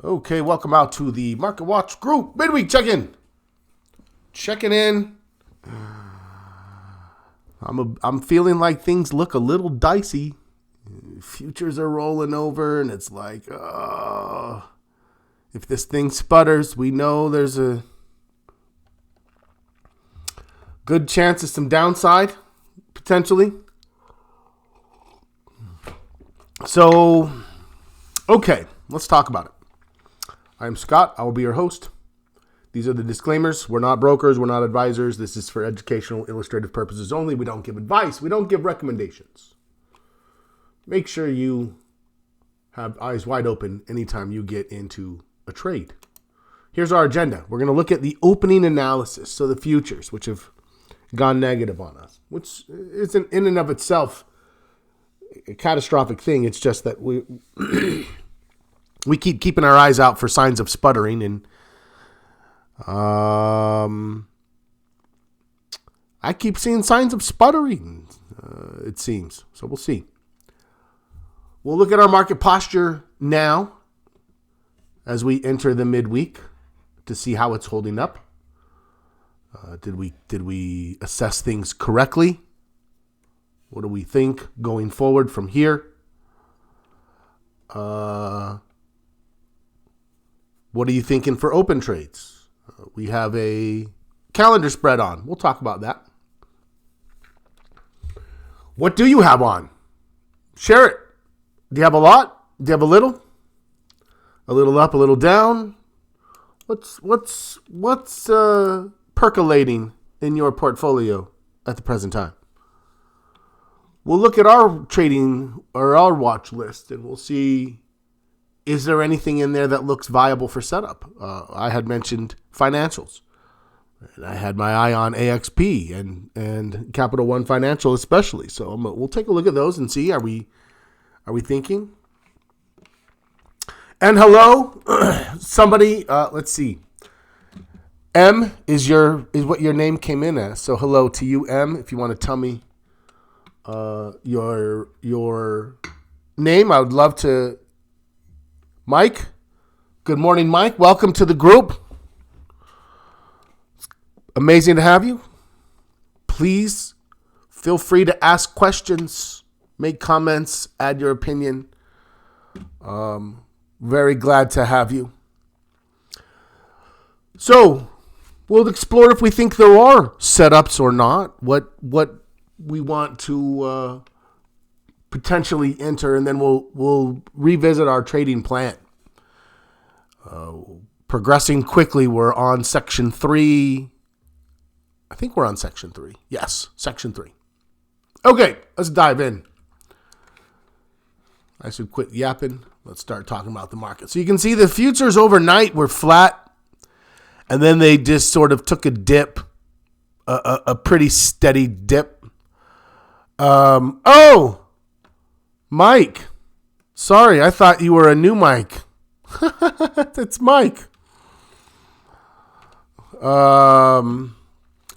Okay, welcome out to the Market Watch Group midweek check-in. Checking in. I'm feeling like things look a little dicey. Futures are rolling over, and it's like, if this thing sputters, we know there's a good chance of some downside, potentially. So, okay, let's talk about it. I'm Scott. I will be your host. These are the disclaimers. We're not brokers. We're not advisors. This is for educational, illustrative purposes only. We don't give advice. We don't give recommendations. Make sure you have eyes wide open anytime you get into a trade. Here's our agenda. We're going to look at the opening analysis, so the futures, which have gone negative on us, which isn't in and of itself a catastrophic thing. It's just that we keep keeping our eyes out for signs of sputtering, and I keep seeing signs of sputtering, it seems. So we'll see. We'll look at our market posture now as we enter the midweek to see how it's holding up. Did we assess things correctly? What do we think going forward from here? What are you thinking for open trades? We have a calendar spread on. We'll talk about that. What do you have on? Share it. Do you have a lot? Do you have a little? A little up, a little down? What's percolating in your portfolio at the present time? We'll look at our trading or our watch list, and we'll see, is there anything in there that looks viable for setup? I had mentioned financials. And I had my eye on AXP and Capital One Financial especially. So we'll take a look at those and see, are we thinking? And hello, somebody, let's see. M is what your name came in as. So hello to you, M. If you want to tell me your name, I would love to. Mike, good morning, Mike. Welcome to the group. Amazing to have you. Please feel free to ask questions, make comments, add your opinion. Very glad to have you. So we'll explore if we think there are setups or not, what we want to potentially enter, and then we'll revisit our trading plan. Progressing quickly, we're on section 3. I think we're on section 3. Yes, section 3. Okay, let's dive in. I should quit yapping. Let's start talking about the market. So you can see the futures overnight were flat, and then they just sort of took a dip, a pretty steady dip. Mike. Sorry, I thought you were a new Mike. It's Mike.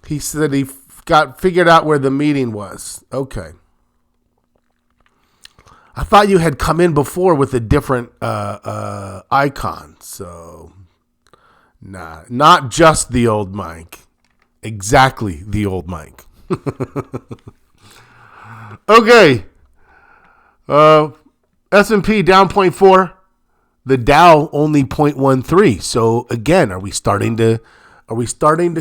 He said he got figured out where the meeting was. Okay. I thought you had come in before with a different icon. So, nah, not just the old Mike. Exactly the old Mike. Okay. S&P down 0.4. The Dow only 0.13. So again, are we starting to see are we starting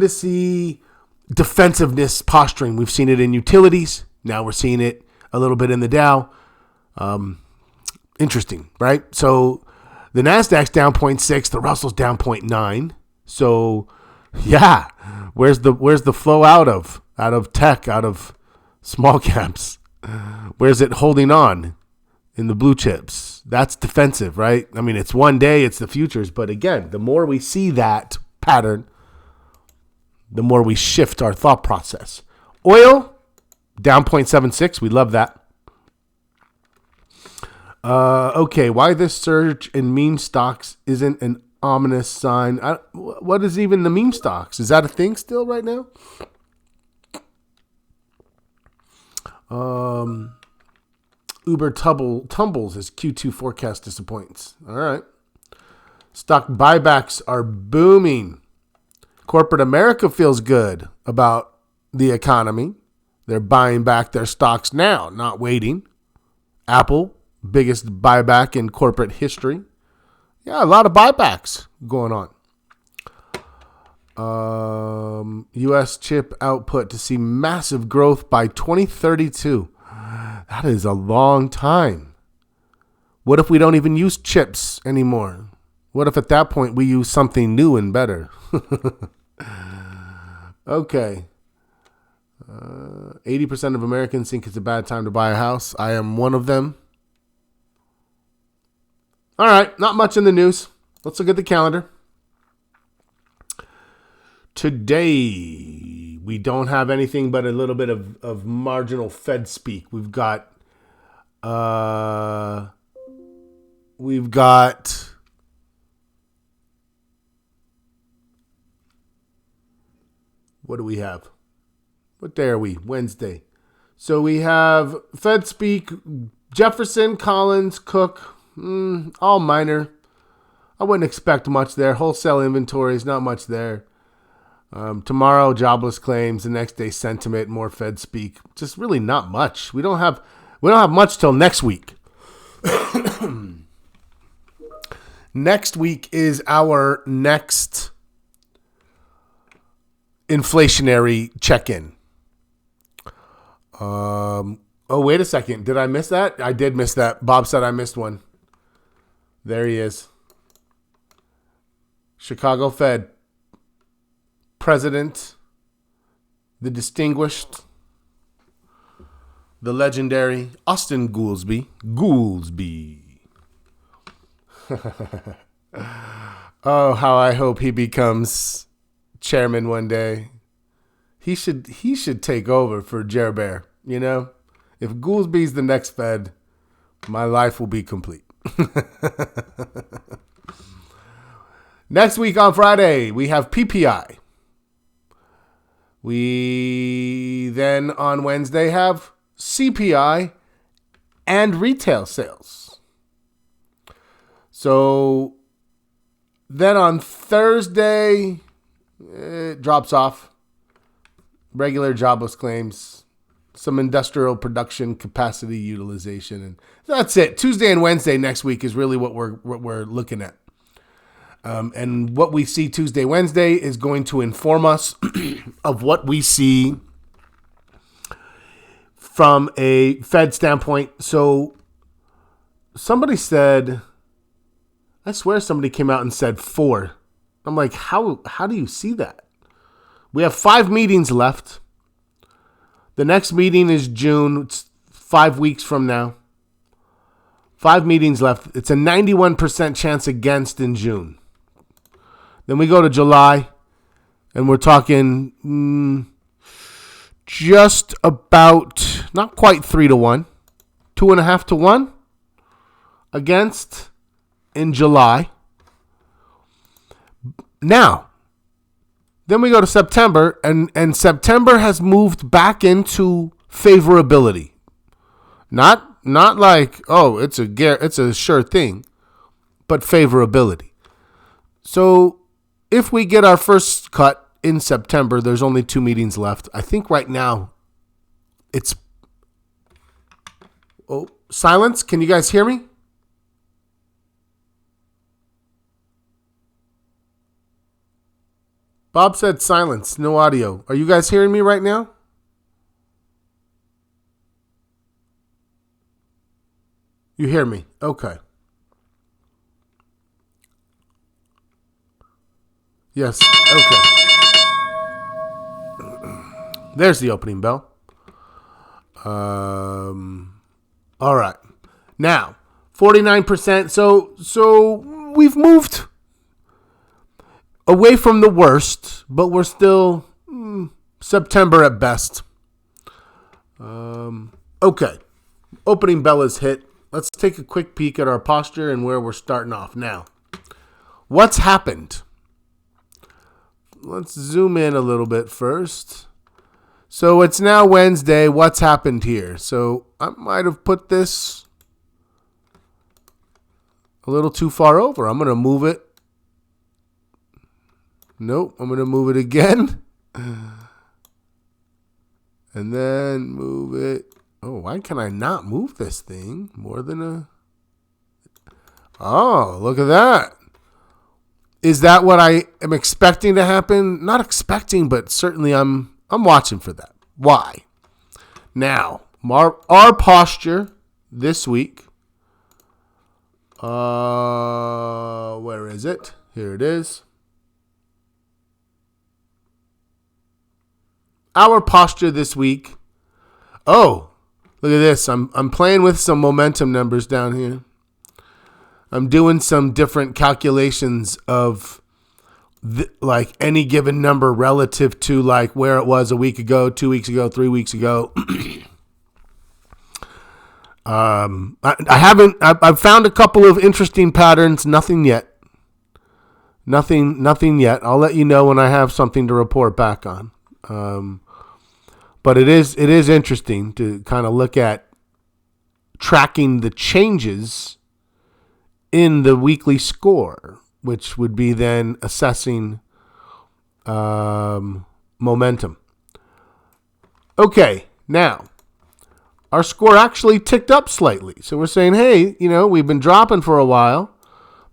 to see defensiveness posturing? We've seen it in utilities. Now we're seeing it a little bit in the Dow. Interesting, right? So the Nasdaq's down 0.6, the Russell's down 0.9. So yeah, where's the flow out of tech, out of small caps? Where's it holding on in the blue chips? That's defensive, right? I mean, it's one day, it's the futures, but again, the more we see that pattern, the more we shift our thought process. Oil down 0.76, we love that. Okay, why this surge in meme stocks isn't an ominous sign. What is even the meme stocks? Is that a thing still right now? Uber tumbles as Q2 forecast disappoints. All right. Stock buybacks are booming. Corporate America feels good about the economy. They're buying back their stocks now, not waiting. Apple, biggest buyback in corporate history. Yeah, a lot of buybacks going on. U.S. chip output to see massive growth by 2032. That is a long time. What if we don't even use chips anymore? What if at that point we use something new and better? Okay. 80% of Americans think it's a bad time to buy a house. I am one of them. All right, not much in the news. Let's look at the calendar. Today, we don't have anything but a little bit of marginal Fed speak. We've got what do we have? What day are we? Wednesday. So we have Fed speak, Jefferson, Collins, Cook, all minor. I wouldn't expect much there. Wholesale inventories, not much there. Tomorrow, jobless claims. The next day, sentiment, more Fed speak. Just really not much. We don't have much till next week. Next week is our next inflationary check-in. Wait a second. Did I miss that? I did miss that. Bob said I missed one. There he is. Chicago Fed President, the distinguished, the legendary Austin Goolsbee. Oh, how I hope he becomes chairman one day. He should take over for Jer Bear, you know? If Goolsbee's the next Fed, my life will be complete. Next week on Friday, we have PPI. We then on Wednesday have CPI and retail sales. So then on Thursday, it drops off. Regular jobless claims, some industrial production capacity utilization, and that's it. Tuesday and Wednesday next week is really what we're looking at. And what we see Tuesday, Wednesday is going to inform us of what we see from a Fed standpoint. So somebody said, I swear somebody came out and said 4. I'm like, how do you see that? We have 5 meetings left. The next meeting is June. It's 5 weeks from now. 5 meetings left. It's a 91% chance against in June. Then we go to July, and we're talking just about, not quite 3-1, 2.5 to 1 against in July. Now, then we go to September, and September has moved back into favorability. Not like, oh, it's a sure thing, but favorability. So if we get our first cut in September, there's only 2 meetings left. I think right now it's... Oh, silence. Can you guys hear me? Bob said silence, no audio. Are you guys hearing me right now? You hear me? Okay. Yes, okay. There's the opening bell. All right. Now, 49%. So we've moved away from the worst, but we're still September at best. Okay. Opening bell is hit. Let's take a quick peek at our posture and where we're starting off now. What's happened? Let's zoom in a little bit first. So it's now Wednesday. What's happened here? So I might have put this a little too far over. I'm going to move it. Nope. I'm going to move it again. And then move it. Oh, why can I not move this thing more than a... Oh, look at that. Is that what I am expecting to happen? Not expecting, but certainly I'm watching for that. Why? Now, our posture this week. Where is it? Here it is. Our posture this week. Oh, look at this. I'm playing with some momentum numbers down here. I'm doing some different calculations of like any given number relative to like where it was a week ago, 2 weeks ago, 3 weeks ago. I've found a couple of interesting patterns. Nothing yet. Nothing yet. I'll let you know when I have something to report back on. But it is interesting to kind of look at tracking the changes in the weekly score, which would be then assessing momentum. Okay, now our score actually ticked up slightly. So we're saying, hey, we've been dropping for a while,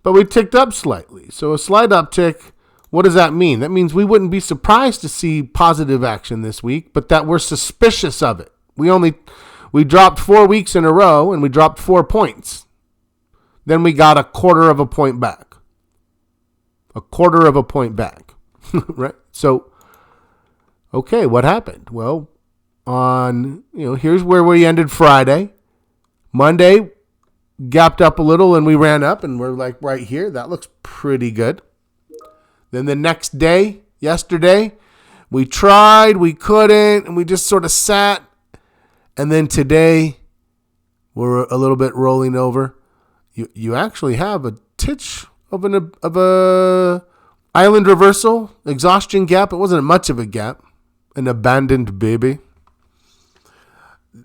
but we ticked up slightly. So a slight uptick. What does that mean? That means we wouldn't be surprised to see positive action this week, but that we're suspicious of it. We dropped 4 weeks in a row and we dropped 4 points. Then we got a quarter of a point back. Right? So, okay, what happened? Well, here's where we ended Friday. Monday, gapped up a little and we ran up and we're like right here. That looks pretty good. Then the next day, yesterday, we tried, we couldn't, and we just sort of sat. And then today, we're a little bit rolling over. You actually have a titch of a island reversal, exhaustion gap. It wasn't much of a gap, an abandoned baby.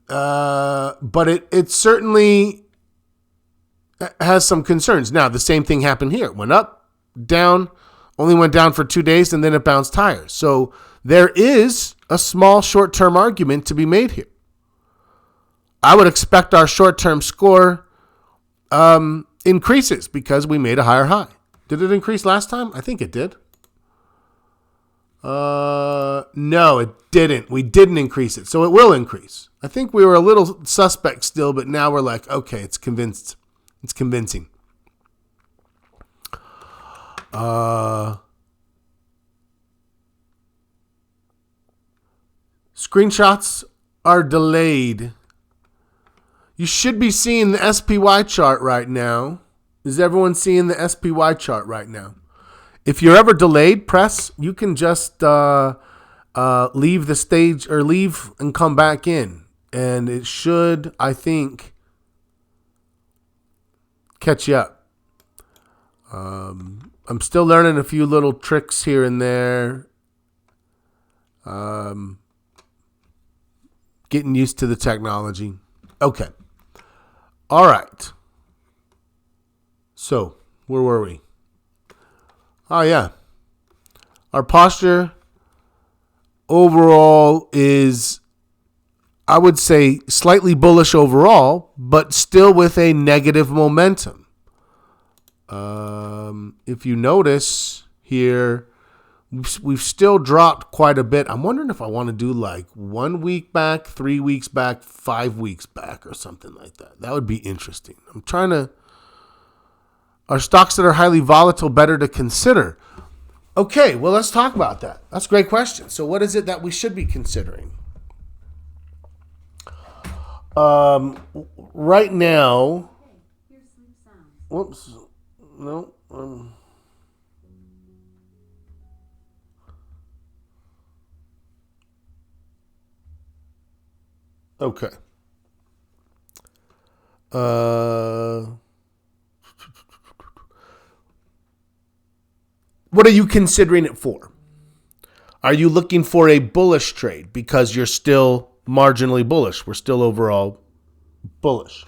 But it certainly has some concerns. Now, the same thing happened here. It went up, down, only went down for 2 days, and then it bounced higher. So there is a small short-term argument to be made here. I would expect our short-term score increases because we made a higher high. Did it increase last time? I think it did. No, it didn't. We didn't increase it, so it will increase. I think we were a little suspect still, but now we're like, okay, it's convincing. Screenshots are delayed. You should be seeing the SPY chart right now. Is everyone seeing the SPY chart right now? If you're ever delayed, press, you can just leave the stage or leave and come back in. And it should, I think, catch you up. I'm still learning a few little tricks here and there. Getting used to the technology. Okay. All right. So, where were we? Oh, yeah. Our posture overall is, I would say, slightly bullish overall, but still with a negative momentum. If you notice here, we've still dropped quite a bit. I'm wondering if I want to do like 1 week back, 3 weeks back, 5 weeks back or something like that. That would be interesting. Are stocks that are highly volatile better to consider? Okay, well, let's talk about that. That's a great question. So what is it that we should be considering? Right now, whoops, no, okay. What are you considering it for? Are you looking for a bullish trade because you're still marginally bullish? We're still overall bullish.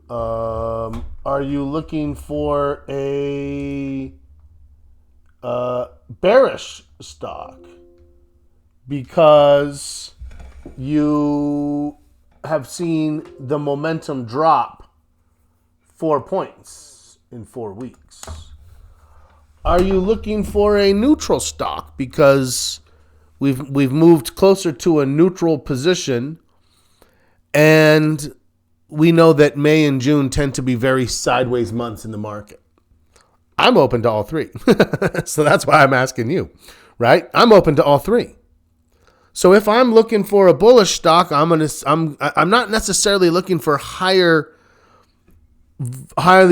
Are you looking for a bearish stock because you have seen the momentum drop 4 points in 4 weeks? Are you looking for a neutral stock because we've moved closer to a neutral position, and we know that May and June tend to be very sideways months in the market? I'm open to all three. So that's why I'm asking you, right? I'm open to all three. So if I'm looking for a bullish stock, I'm not necessarily looking for highly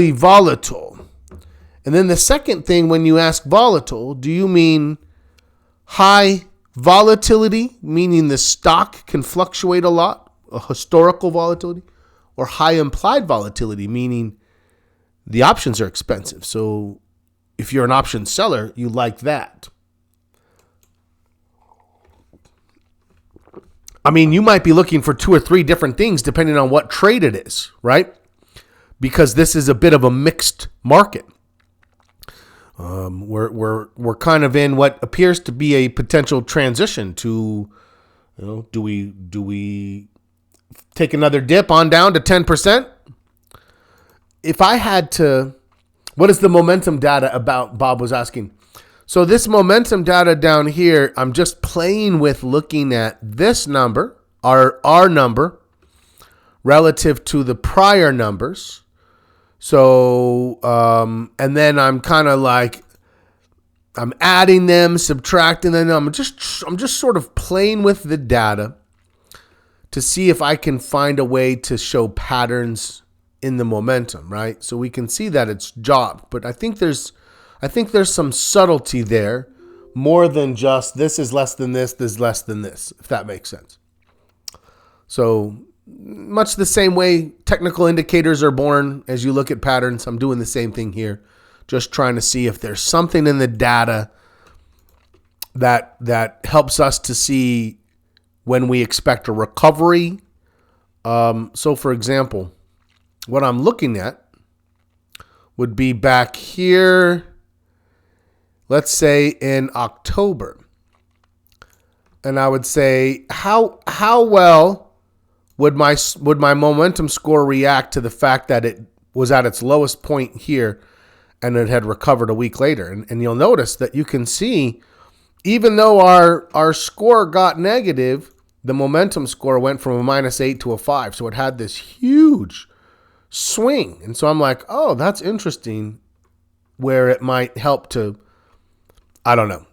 volatile. And then the second thing, when you ask volatile, do you mean high volatility, meaning the stock can fluctuate a lot, a historical volatility, or high implied volatility, meaning the options are expensive? So if you're an option seller, you like that. I mean, you might be looking for 2 or 3 different things depending on what trade it is, right? Because this is a bit of a mixed market. We're kind of in what appears to be a potential transition to, do we take another dip on down to 10%? If I had to, what is the momentum data about? Bob was asking. So this momentum data down here, I'm just playing with looking at this number, our number, relative to the prior numbers. So, and then I'm kind of like, I'm adding them, subtracting them. I'm just sort of playing with the data to see if I can find a way to show patterns in the momentum, right? So we can see that it's dropped, but I think there's some subtlety there, more than just this is less than this is less than this, if that makes sense. So much the same way technical indicators are born as you look at patterns, I'm doing the same thing here, just trying to see if there's something in the data that helps us to see when we expect a recovery. So for example, what I'm looking at would be back here, let's say in October. And I would say, how well would my momentum score react to the fact that it was at its lowest point here and it had recovered a week later? And you'll notice that you can see, even though our score got negative, the momentum score went from a -8 to a 5. So it had this huge swing. And so I'm like, oh, that's interesting, where it might help to, I don't know.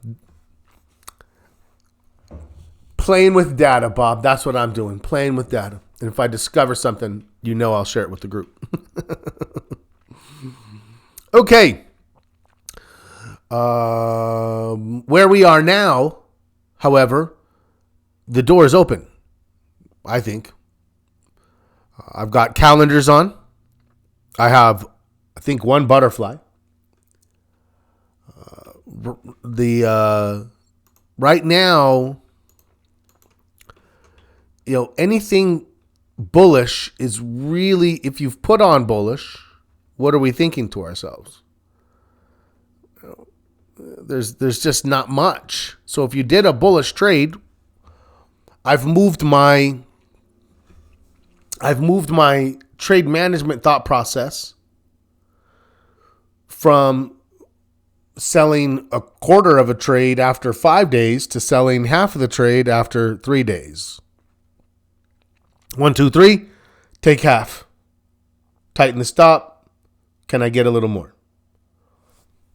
Playing with data, Bob. That's what I'm doing. Playing with data. And if I discover something, I'll share it with the group. Okay. Where we are now, however, the door is open, I think. I've got calendars on. I have, I think, one butterfly. Right now, anything bullish is really, if you've put on bullish, what are we thinking to ourselves? There's just not much. So if you did a bullish trade, I've moved my trade management thought process from selling a quarter of a trade after 5 days to selling half of the trade after 3 days. 1, 2, 3, take half. Tighten the stop. Can I get a little more?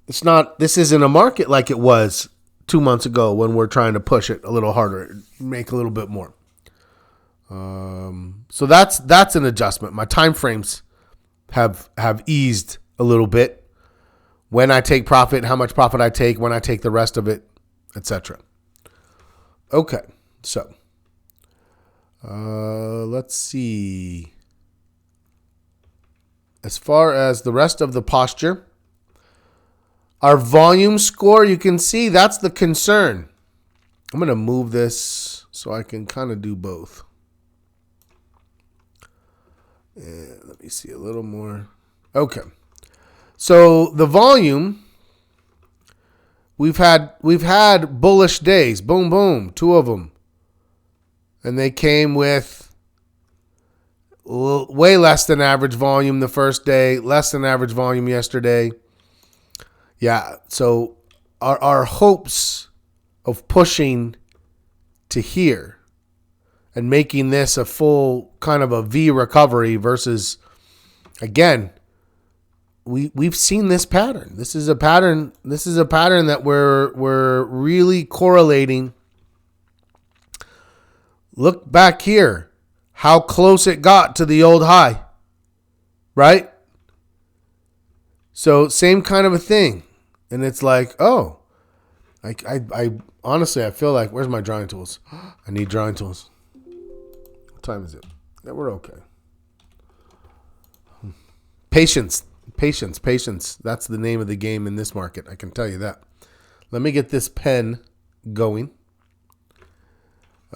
This isn't a market like it was 2 months ago when we're trying to push it a little harder, make a little bit more. So that's an adjustment. My time frames have eased a little bit. When I take profit, how much profit I take, when I take the rest of it, etc. Okay, so let's see. As far as the rest of the posture, Our volume score, you can see that's the concern. I'm going to move this so I can kind of do both. And let me see a little more. Okay. So the volume, we've had bullish days. Boom, boom, 2 of them. And they came with way less than average volume the first day, less than average volume yesterday. Yeah, so our hopes of pushing to here and making this a full kind of a V recovery versus, again, we've seen this pattern. This is a pattern that we're really correlating. Look back here, how close it got to the old high, right? So same kind of a thing. And it's like, oh, I honestly, I feel like, where's my drawing tools? I need drawing tools. What time is it? Yeah, we're okay. Patience. That's the name of the game in this market. I can tell you that. Let me get this pen going.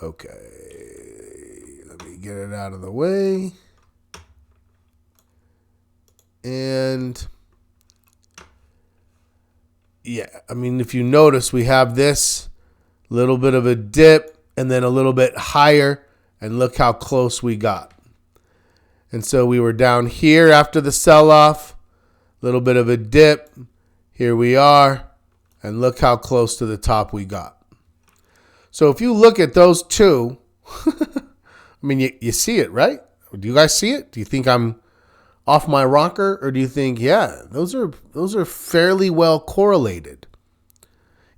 Okay. Let me get it out of the way. And yeah, I mean, if you notice, we have this little bit of a dip and then a little bit higher, and look how close we got. And so we were down here after the sell-off, little bit of a dip. Here we are, and look how close to the top we got. So if you look at those two, I mean, you see it, right? Do you guys see it? Do you think I'm off my rocker, or do you think, yeah, those are fairly well correlated?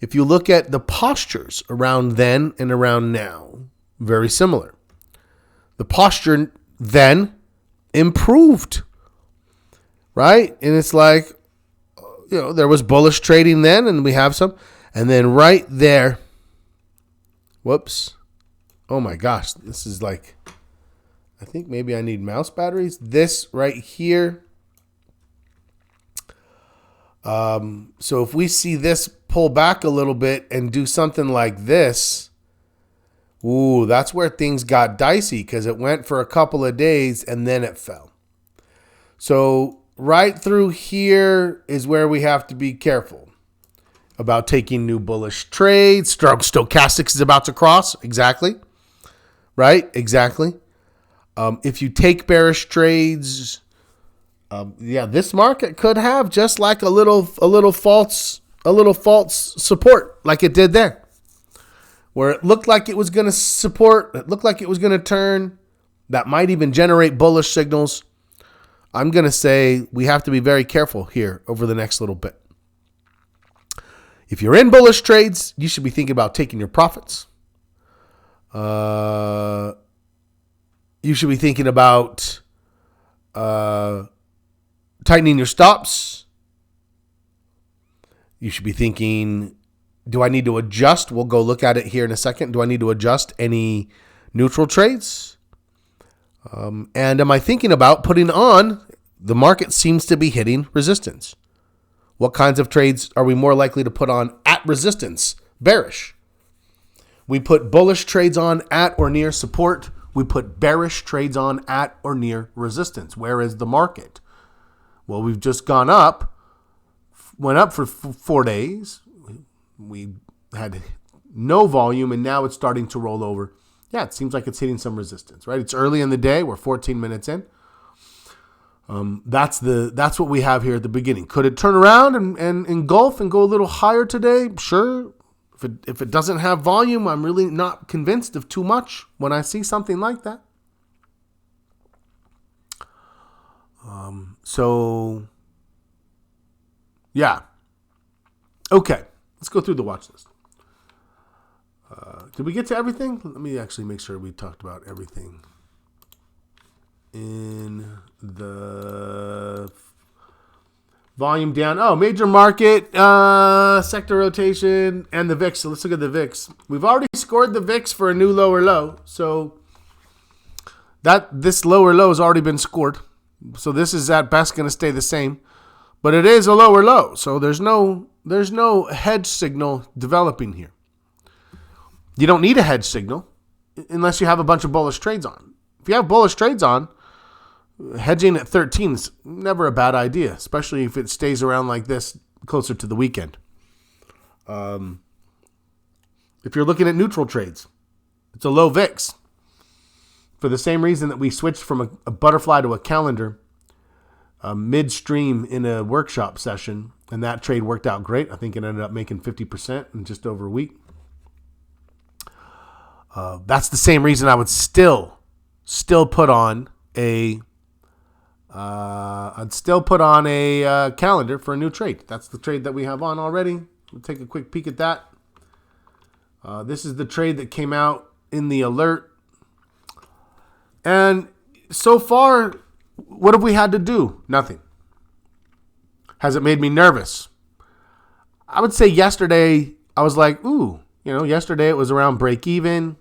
If you look at the postures around then and around now, very similar. The posture then improved, right? And it's like, there was bullish trading then, and we have some, and then right there, whoops, oh my gosh, this is like, I think maybe I need mouse batteries. This right here. So if we see this pull back a little bit and do something like this, ooh, that's where things got dicey, because it went for a couple of days and then it fell. So right through here is where we have to be careful about taking new bullish trades. Stochastics is about to cross. Exactly. Right? Exactly. If you take bearish trades, this market could have just like a little false support, like it did there, where it looked like it was going to support, it looked like it was going to turn. That might even generate bullish signals. I'm going to say we have to be very careful here over the next little bit. If you're in bullish trades, you should be thinking about taking your profits. You should be thinking about tightening your stops. You should be thinking, do I need to adjust? We'll go look at it here in a second. Do I need to adjust any neutral trades? And am I thinking about putting on, the market seems to be hitting resistance. What kinds of trades are we more likely to put on at resistance? Bearish. We put bullish trades on at or near support. We put bearish trades on at or near resistance. Where is the market? Well, we've just gone up, went up for 4 days. We had no volume, and now it's starting to roll over. Yeah, it seems like it's hitting some resistance, right? It's early in the day. We're 14 minutes in. That's what we have here at the beginning. Could it turn around and engulf and go a little higher today? Sure. If it doesn't have volume, I'm really not convinced of too much when I see something like that. So, yeah. Okay, let's go through the watch list. Did we get to everything? Let me actually make sure we talked about everything in the volume down. Oh, major market, sector rotation, and the VIX. So let's look at the VIX. We've already scored the VIX for a new lower low. So this lower low has already been scored. So this is at best going to stay the same. But it is a lower low. So there's no hedge signal developing here. You don't need a hedge signal unless you have a bunch of bullish trades on. If you have bullish trades on, hedging at 13 is never a bad idea, especially if it stays around like this closer to the weekend. If you're looking at neutral trades, it's a low VIX. For the same reason that we switched from a butterfly to a calendar midstream in a workshop session, and that trade worked out great. I think it ended up making 50% in just over a week. That's the same reason I would still put on a calendar for a new trade. That's the trade that we have on already. We'll take a quick peek at that. This is the trade that came out in the alert. And so far, what have we had to do? Nothing. Has it made me nervous? I would say yesterday, I was like, yesterday it was around break even.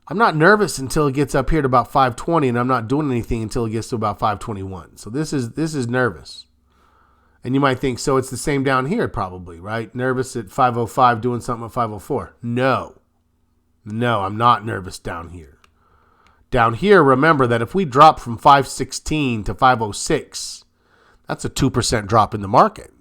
I'm not nervous until it gets up here to about 520, and I'm not doing anything until it gets to about 521. So this is nervous. And you might think, so it's the same down here probably, right? Nervous at 505 doing something at 504. No, I'm not nervous down here. Down here, remember that if we drop from 516 to 506, that's a 2% drop in the market.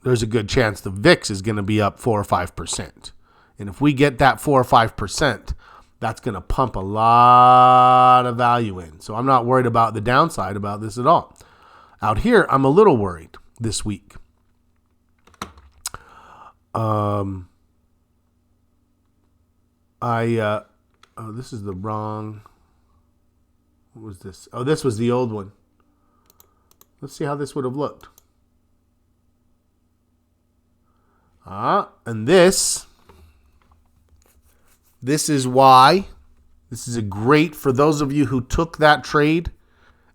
There's a good chance the VIX is going to be up 4 or 5%. And if we get that 4 or 5%, that's going to pump a lot of value in. So I'm not worried about the downside about this at all. Out here, I'm a little worried this week. This is the wrong. What was this? Oh, this was the old one. Let's see how this would have looked. And this is why. This is a great for those of you who took that trade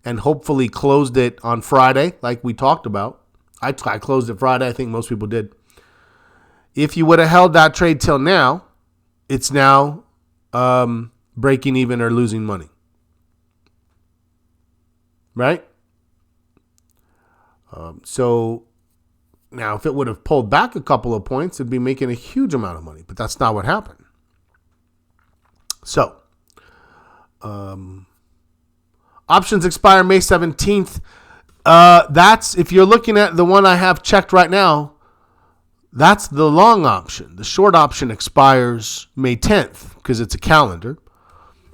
and hopefully closed it on Friday, like we talked about. I closed it Friday. I think most people did. If you would have held that trade till now, it's now breaking even or losing money. Right? So now if it would have pulled back a couple of points, it'd be making a huge amount of money. But that's not what happened. So, options expire May 17th. That's, if you're looking at the one I have checked right now, that's the long option. The short option expires May 10th because it's a calendar.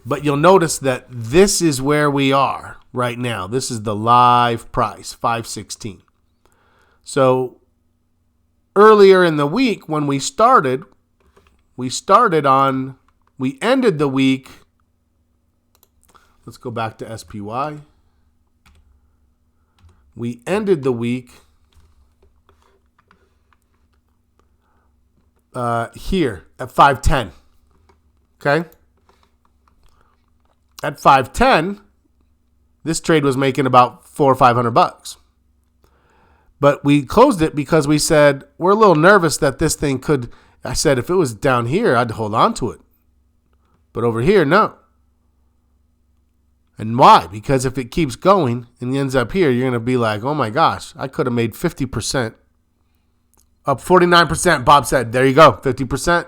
But you'll notice that this is where we are right now. This is the live price, 516. So earlier in the week when we ended the week. Let's go back to SPY. We ended the week here at 510. Okay? At 510, this trade was making about $400 or $500. But we closed it because we said we're a little nervous that this thing could. I said if it was down here, I'd hold on to it. But over here, no. And why? Because if it keeps going and ends up here, you're going to be like, oh my gosh, I could have made 50%. Up 49%, Bob said. There you go, 50%.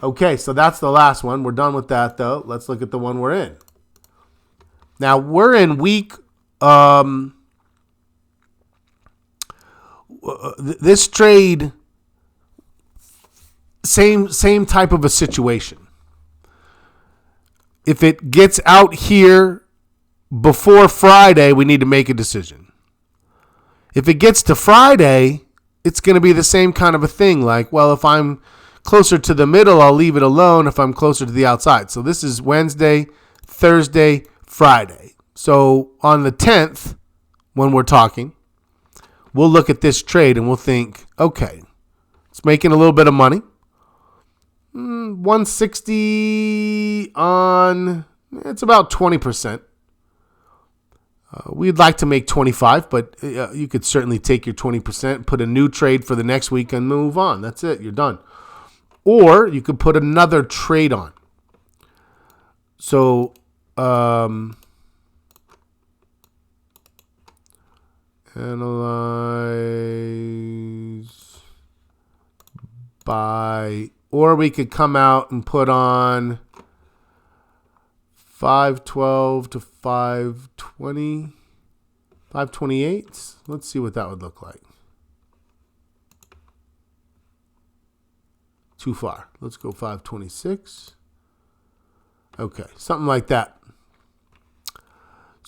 Okay, so that's the last one. We're done with that, though. Let's look at the one we're in. Now, we're in week... this trade, same type of a situation. If it gets out here before Friday, we need to make a decision. If it gets to Friday, it's going to be the same kind of a thing. Like, well, if I'm closer to the middle, I'll leave it alone if I'm closer to the outside. So this is Wednesday, Thursday, Friday. So on the 10th, when we're talking, we'll look at this trade and we'll think, okay, it's making a little bit of money. 160 on, it's about 20%. We'd like to make 25, but you could certainly take your 20%, put a new trade for the next week and move on. That's it. You're done. Or you could put another trade on. So, Analyze by, or we could come out and put on 512 to 520, 528. Let's see what that would look like. Too far. Let's go 526. Okay, something like that.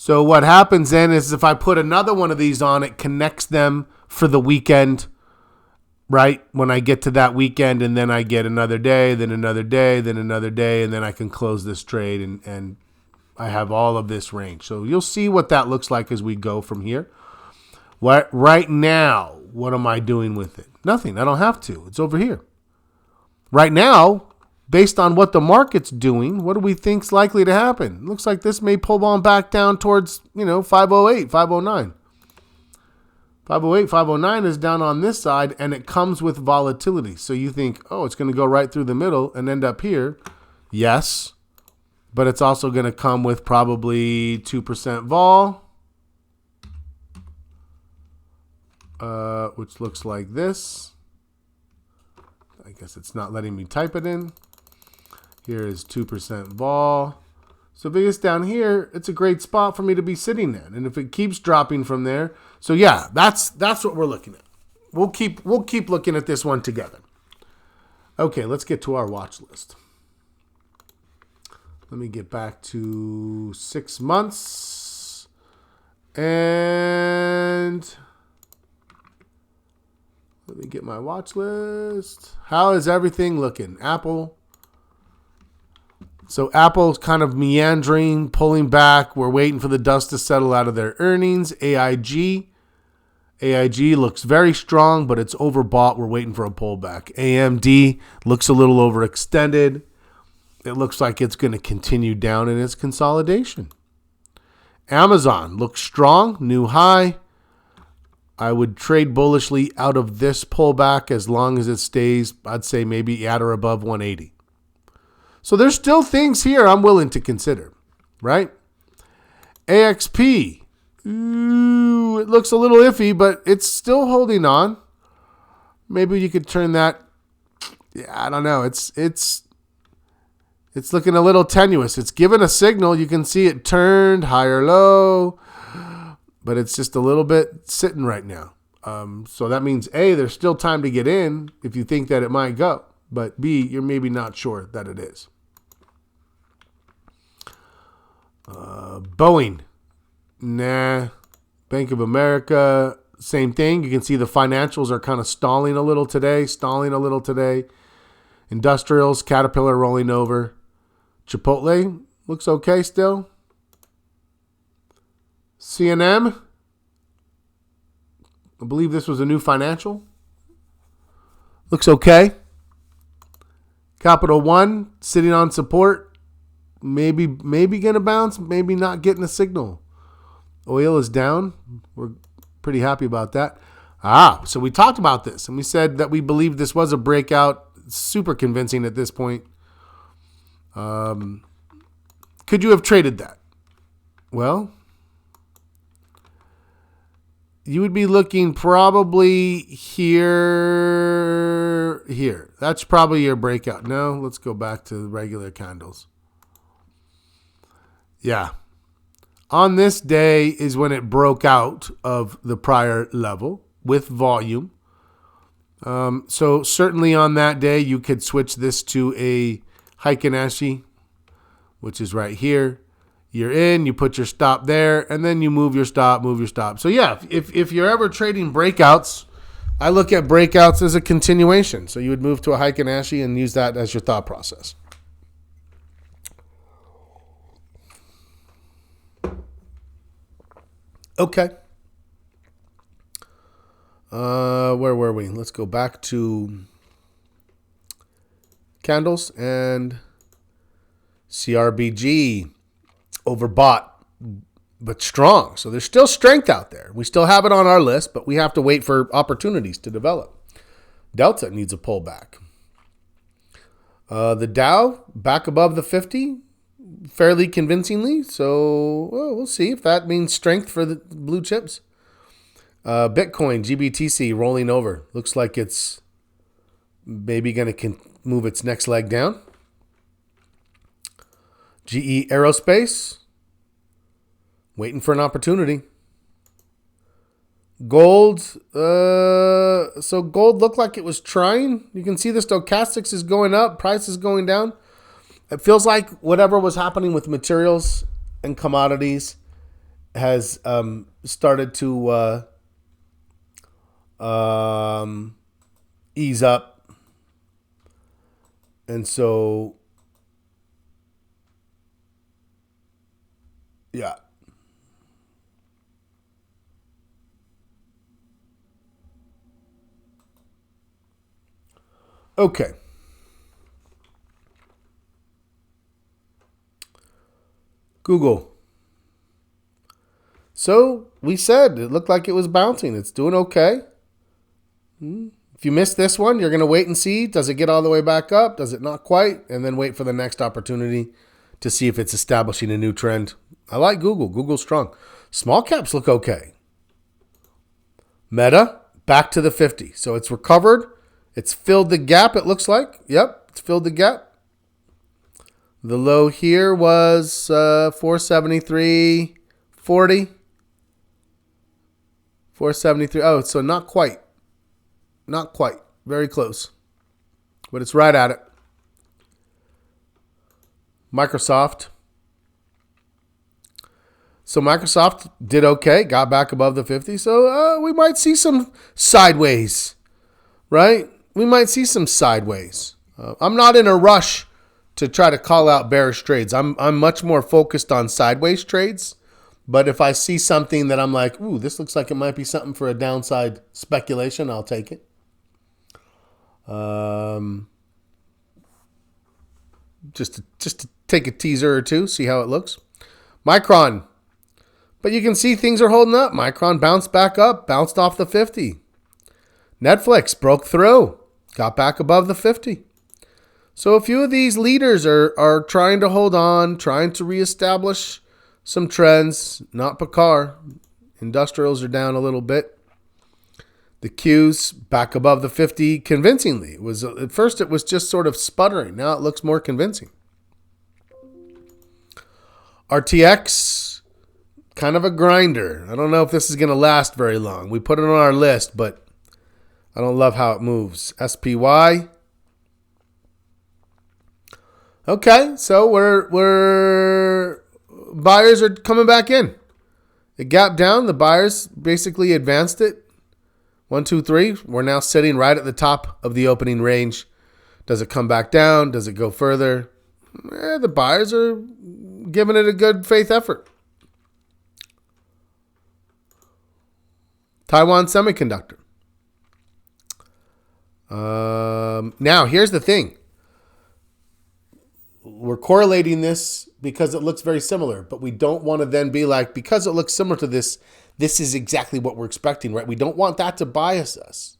So what happens then is if I put another one of these on, it connects them for the weekend, right? When I get to that weekend, and then I get another day, then another day, then another day, and then I can close this trade, and I have all of this range. So you'll see what that looks like as we go from here. Right now, what am I doing with it? Nothing. I don't have to. It's over here. Right now, based on what the market's doing, what do we think's likely to happen? Looks like this may pull on back down towards, 508, 509. 508, 509 is down on this side, and it comes with volatility. So you think, it's going to go right through the middle and end up here. Yes, but it's also going to come with probably 2% vol, which looks like this. I guess it's not letting me type it in. Here is 2% vol. So if it gets down here, it's a great spot for me to be sitting in. And if it keeps dropping from there, so yeah, that's what we're looking at. We'll keep looking at this one together. Okay, let's get to our watch list. Let me get back to 6 months. And let me get my watch list. How is everything looking? Apple. So Apple's kind of meandering, pulling back. We're waiting for the dust to settle out of their earnings. AIG looks very strong, but it's overbought. We're waiting for a pullback. AMD looks a little overextended. It looks like it's going to continue down in its consolidation. Amazon looks strong, new high. I would trade bullishly out of this pullback as long as it stays, I'd say maybe at or above 180. So there's still things here I'm willing to consider, right? AXP, it looks a little iffy, but it's still holding on. Maybe you could turn that. Yeah, I don't know. It's looking a little tenuous. It's given a signal. You can see it turned higher, low, but it's just a little bit sitting right now. So that means A, there's still time to get in if you think that it might go. But B, you're maybe not sure that it is. Boeing. Nah. Bank of America, same thing. You can see the financials are kind of stalling a little today. Industrials, Caterpillar rolling over. Chipotle looks okay still. CNM. I believe this was a new financial. Looks okay. Capital One sitting on support. Maybe going to bounce. Maybe not getting a signal. Oil is down. We're pretty happy about that. So we talked about this and we said that we believe this was a breakout. Super convincing at this point. Could you have traded that? Well, you would be looking probably here. That's probably your breakout. No, let's go back to the regular candles. Yeah. On this day is when it broke out of the prior level with volume. So certainly on that day, you could switch this to a Heiken Ashi, which is right here. You're in, you put your stop there, and then you move your stop. So yeah, if you're ever trading breakouts, I look at breakouts as a continuation. So you would move to a Heiken Ashi and use that as your thought process. Okay. Where were we? Let's go back to candles and CRBG. Overbought, but strong. So there's still strength out there. We still have it on our list, but we have to wait for opportunities to develop. Delta needs a pullback. The Dow back above the 50 fairly convincingly. So we'll see if that means strength for the blue chips. Bitcoin, GBTC, rolling over. Looks like it's maybe going to move its next leg down. GE Aerospace, waiting for an opportunity. Gold, so gold looked like it was trying. You can see the stochastics is going up, price is going down. It feels like whatever was happening with materials and commodities has started to ease up. And so, yeah. Okay. Google. So we said it looked like it was bouncing. It's doing okay. If you missed this one, you're going to wait and see. Does it get all the way back up? Does it not quite? And then wait for the next opportunity to see if it's establishing a new trend. I like Google. Google's strong. Small caps look okay. Meta, back to the 50. So it's recovered. It's filled the gap, it looks like. Yep, it's filled the gap. The low here was 473.40. 473. Oh, so not quite. Not quite. Very close. But it's right at it. Microsoft. So Microsoft did okay. Got back above the 50. So we might see some sideways. Right? We might see some sideways. I'm not in a rush to try to call out bearish trades. I'm much more focused on sideways trades. But if I see something that I'm like, ooh, this looks like it might be something for a downside speculation, I'll take it. Just to take a teaser or two, see how it looks. Micron. But you can see things are holding up. Micron bounced back up, bounced off the 50. Netflix broke through, got back above the 50. So a few of these leaders are trying to hold on, trying to reestablish some trends. Not Picard. Industrials are down a little bit. The Qs back above the 50 convincingly. At first it was just sort of sputtering. Now it looks more convincing. RTX, kind of a grinder. I don't know if this is going to last very long. We put it on our list, but I don't love how it moves. SPY. Okay, so we're buyers are coming back in. It gapped down. The buyers basically advanced it. 1, 2, 3. We're now sitting right at the top of the opening range. Does it come back down? Does it go further? The buyers are giving it a good faith effort. Taiwan Semiconductor. Now, here's the thing. We're correlating this because it looks very similar, but we don't want to then be like, because it looks similar to this, this is exactly what we're expecting, right? We don't want that to bias us.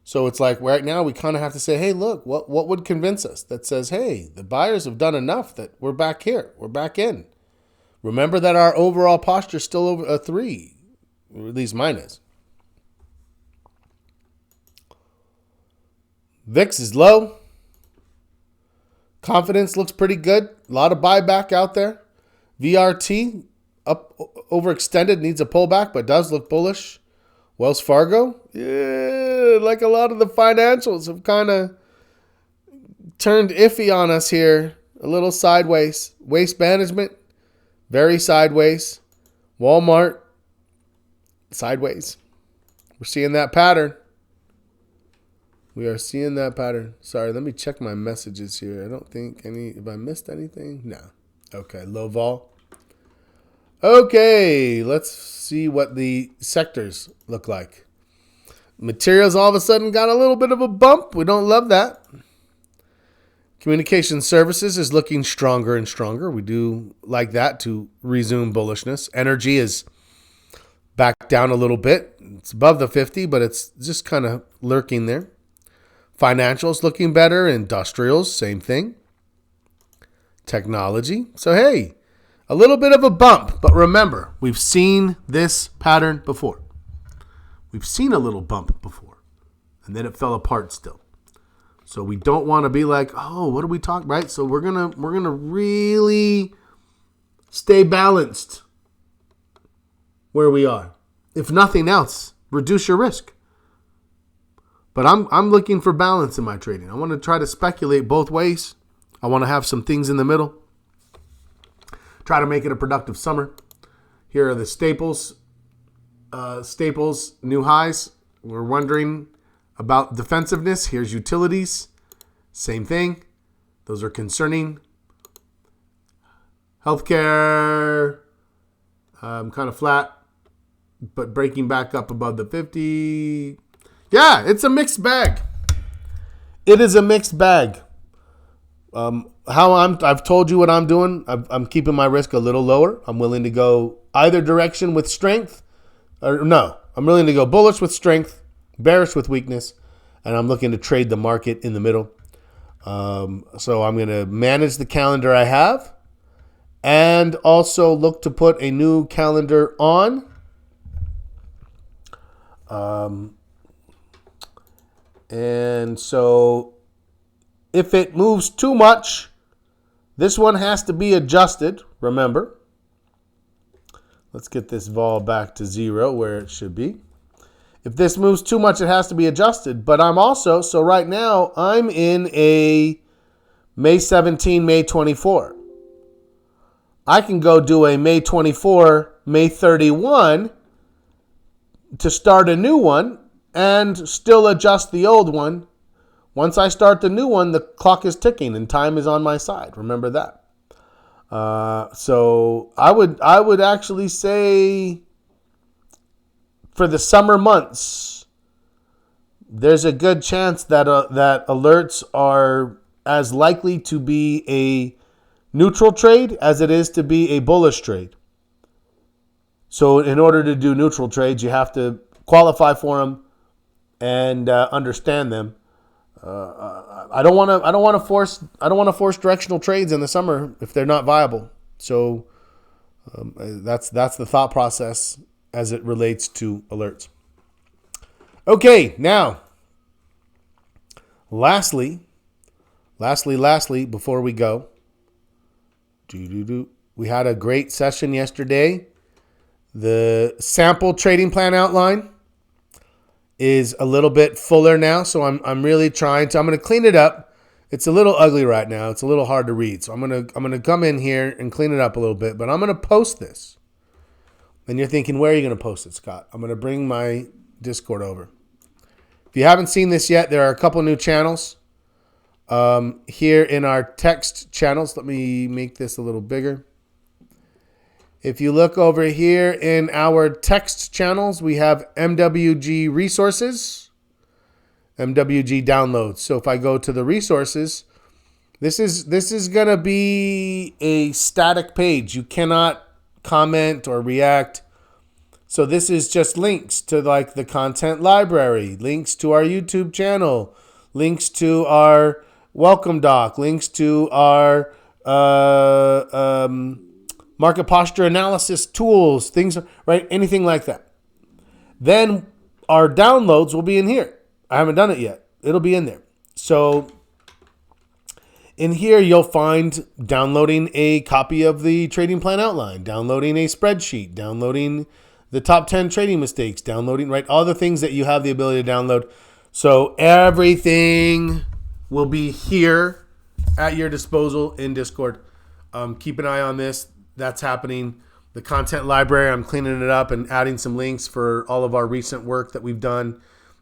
So it's like right now we kind of have to say, hey, look, what would convince us that says, hey, the buyers have done enough that we're back here. We're back in. Remember that our overall posture is still over a 3, or at least mine is. VIX is low. Confidence looks pretty good. A lot of buyback out there. VRT up overextended, needs a pullback, but does look bullish. Wells Fargo, yeah, like a lot of the financials have kind of turned iffy on us here. A little sideways. Waste Management, very sideways. Walmart, sideways. We're seeing that pattern. We are seeing that pattern. Sorry, let me check my messages here. I don't think have I missed anything? No. Okay, low vol. Okay, let's see what the sectors look like. Materials all of a sudden got a little bit of a bump. We don't love that. Communication services is looking stronger and stronger. We do like that to resume bullishness. Energy is back down a little bit. It's above the 50, but it's just kind of lurking there. Financials looking better. Industrials, same thing. Technology. So, hey, a little bit of a bump. But remember, we've seen this pattern before. We've seen a little bump before, and then it fell apart still. So we don't want to be like, oh, what are we talking, right? So we're gonna really stay balanced where we are. If nothing else, reduce your risk. But I'm looking for balance in my trading. I want to try to speculate both ways. I want to have some things in the middle. Try to make it a productive summer. Here are the staples. Staples, new highs. We're wondering about defensiveness. Here's utilities. Same thing. Those are concerning. Healthcare, kind of flat, but breaking back up above the 50. Yeah, it's a mixed bag. It is a mixed bag. I've told you what I'm doing. I'm keeping my risk a little lower. I'm willing to go either direction with strength. I'm willing to go bullish with strength, bearish with weakness, and I'm looking to trade the market in the middle. So I'm going to manage the calendar I have and also look to put a new calendar on. And so if it moves too much, this one has to be adjusted, remember. Let's get this vol back to 0 where it should be. If this moves too much, it has to be adjusted. But so right now, I'm in a May 17, May 24. I can go do a May 24, May 31 to start a new one and still adjust the old one. Once I start the new one, the clock is ticking and time is on my side. Remember that. So I would actually say for the summer months, there's a good chance that that alerts are as likely to be a neutral trade as it is to be a bullish trade. So in order to do neutral trades, you have to qualify for them and understand them. I don't want to force directional trades in the summer if they're not viable. So that's the thought process as it relates to alerts. Okay, now, lastly, before we go, we had a great session yesterday. The sample trading plan outline is a little bit fuller now, so I'm really trying to. I'm going to clean it up. It's a little ugly right now. It's a little hard to read, so I'm going to come in here and clean it up a little bit. But I'm going to post this. And you're thinking, where are you going to post it, Scott? I'm going to bring my Discord over. If you haven't seen this yet, there are a couple new channels here in our text channels. Let me make this a little bigger. If you look over here in our text channels, we have MWG resources, MWG downloads. So if I go to the resources, this is going to be a static page. You cannot comment or react. So this is just links to like the content library, links to our YouTube channel, links to our welcome doc, links to our market posture analysis tools, things, right? Anything like that. Then our downloads will be in here. I haven't done it yet. It'll be in there. So in here, you'll find downloading a copy of the trading plan outline, downloading a spreadsheet, downloading the top 10 trading mistakes, downloading, right? All the things that you have the ability to download. So everything will be here at your disposal in Discord. Keep an eye on this. That's happening. The content library, I'm cleaning it up and adding some links for all of our recent work that we've done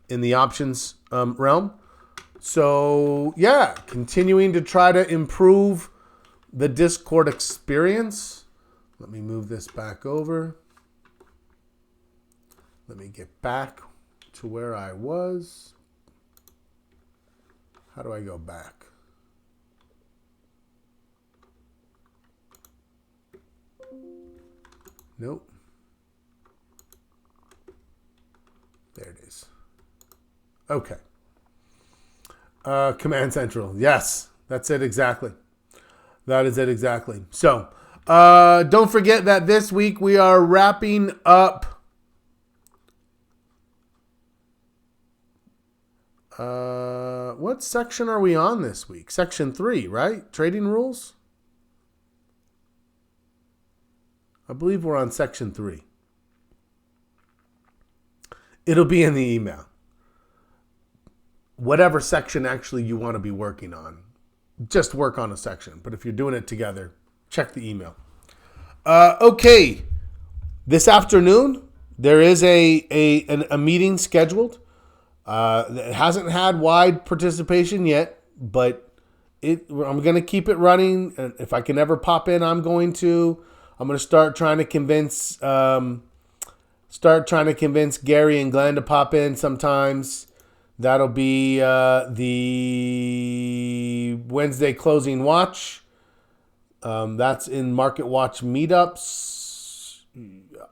in the options realm. So, yeah, continuing to try to improve the Discord experience. Let me move this back over. Let me get back to where I was. How do I go back? Nope. There it is. Okay. Command Central. Yes, that's it exactly. That is it exactly. So, don't forget that this week we are wrapping up What section are we on this week? Section 3, right? Trading rules? I believe we're on section 3. It'll be in the email. Whatever section actually you want to be working on, just work on a section. But if you're doing it together, check the email. Okay. This afternoon, there is a meeting scheduled. It hasn't had wide participation yet, but I'm going to keep it running. And if I can ever pop in, I'm going to. I'm going to start trying to convince Gary and Glenn to pop in sometimes. That'll be the Wednesday closing watch. That's in Market Watch meetups.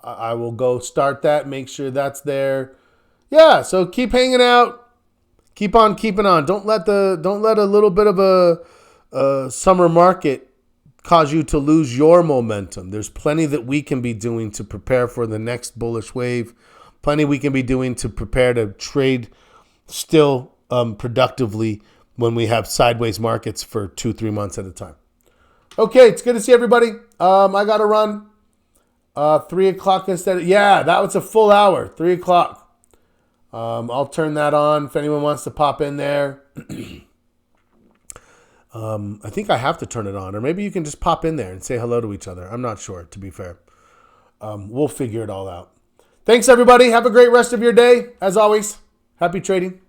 I will go start that, make sure that's there. Yeah, so keep hanging out. Keep on keeping on. Don't let a little bit of a summer market cause you to lose your momentum. There's plenty that we can be doing to prepare for the next bullish wave. Plenty we can be doing to prepare to trade still productively when we have sideways markets for 2-3 months at a time. Okay, it's good to see everybody. I got to run 3 o'clock instead of, that was a full hour, 3 o'clock. I'll turn that on if anyone wants to pop in there. I think I have to turn it on, or maybe you can just pop in there and say hello to each other. I'm not sure, to be fair. We'll figure it all out. Thanks, everybody. Have a great rest of your day. As always, happy trading.